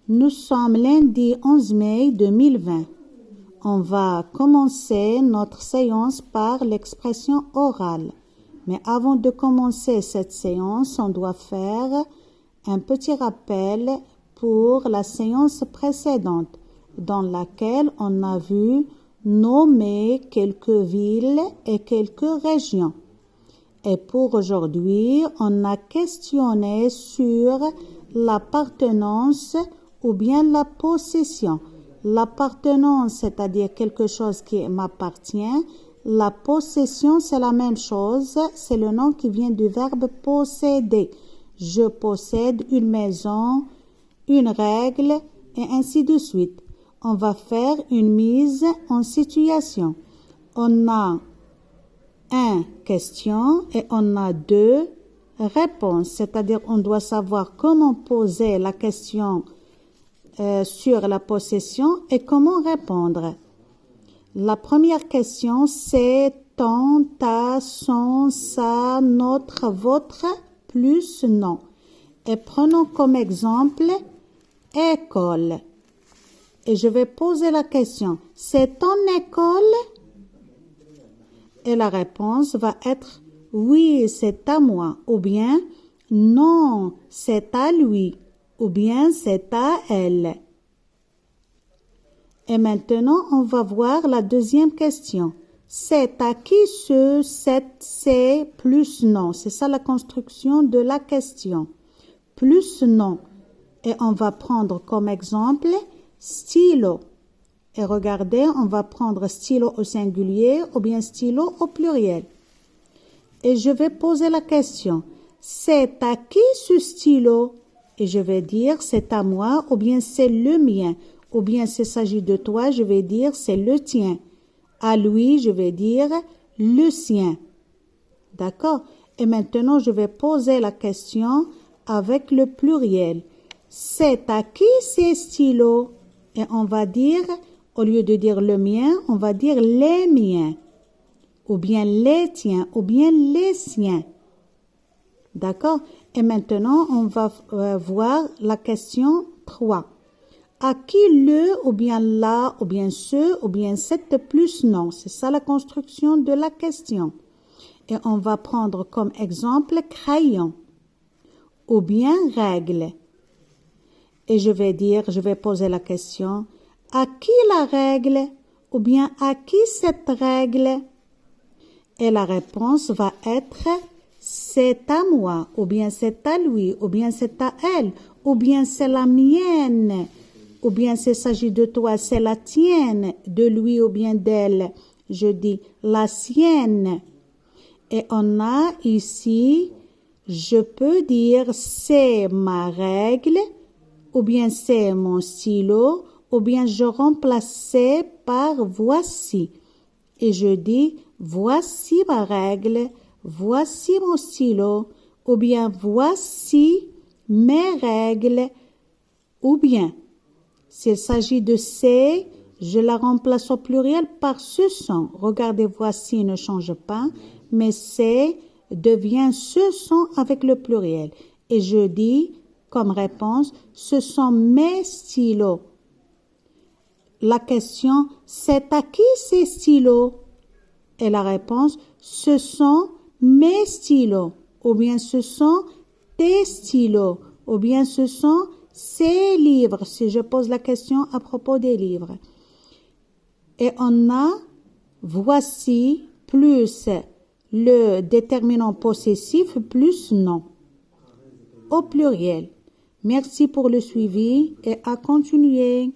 Nous sommes lundi 11 mai 2020. On va commencer notre séance par l'expression orale. Mais avant de commencer cette séance, on doit faire un petit rappel pour la séance précédente, dans laquelle on a vu nommer quelques villes et quelques régions. Et pour aujourd'hui, on a questionné sur l'appartenance ou bien la possession. L'appartenance, c'est-à-dire quelque chose qui m'appartient. La possession, c'est la même chose. C'est le nom qui vient du verbe posséder. Je possède une maison, une règle et ainsi de suite. On va faire une mise en situation. On a une question et on a deux réponses. C'est-à-dire on doit savoir comment poser la question sur la possession et comment répondre. La première question, c'est ton, ta, son, sa, notre, votre, plus non. Et prenons comme exemple école. Et je vais poser la question, c'est ton école? Et la réponse va être oui, c'est à moi, ou bien non, c'est à lui, ou bien c'est à elle. Et maintenant, on va voir la deuxième question. C'est à qui ce, c'est plus non. C'est ça la construction de la question. Plus non. Et on va prendre comme exemple stylo. Et regardez, on va prendre stylo au singulier ou bien stylo au pluriel. Et je vais poser la question. C'est à qui ce stylo? Et je vais dire c'est à moi ou bien c'est le mien. Ou bien s'il s'agit de toi, je vais dire c'est le tien. À lui, je vais dire le sien. D'accord? Et maintenant, je vais poser la question avec le pluriel. C'est à qui ces stylos? Et on va dire, au lieu de dire le mien, on va dire les miens. Ou bien les tiens, ou bien les siens. D'accord? Et maintenant, on va voir la question 3. À qui le, ou bien la, ou bien ce, ou bien cette plus non. C'est ça la construction de la question. Et on va prendre comme exemple crayon, ou bien règle. Et je vais poser la question, à qui la règle, ou bien à qui cette règle? Et la réponse va être, c'est à moi, ou bien c'est à lui, ou bien c'est à elle, ou bien c'est la mienne. Ou bien s'il s'agit de toi, c'est la tienne, de lui ou bien d'elle. Je dis la sienne. Et on a ici, je peux dire c'est ma règle, ou bien c'est mon stylo, ou bien je remplace par voici. Et je dis voici ma règle, voici mon stylo, ou bien voici mes règles, ou bien s'il s'agit de c'est, je la remplace au pluriel par ce sont. Regardez, voici ne change pas, mais c'est devient ce sont avec le pluriel. Et je dis comme réponse, ce sont mes stylos. La question, c'est à qui ces stylos? Et la réponse, ce sont mes stylos. Ou bien ce sont tes stylos. Ou bien ce sont ces livres, si je pose la question à propos des livres. Et on a voici plus le déterminant possessif plus non, au pluriel. Merci pour le suivi et à continuer.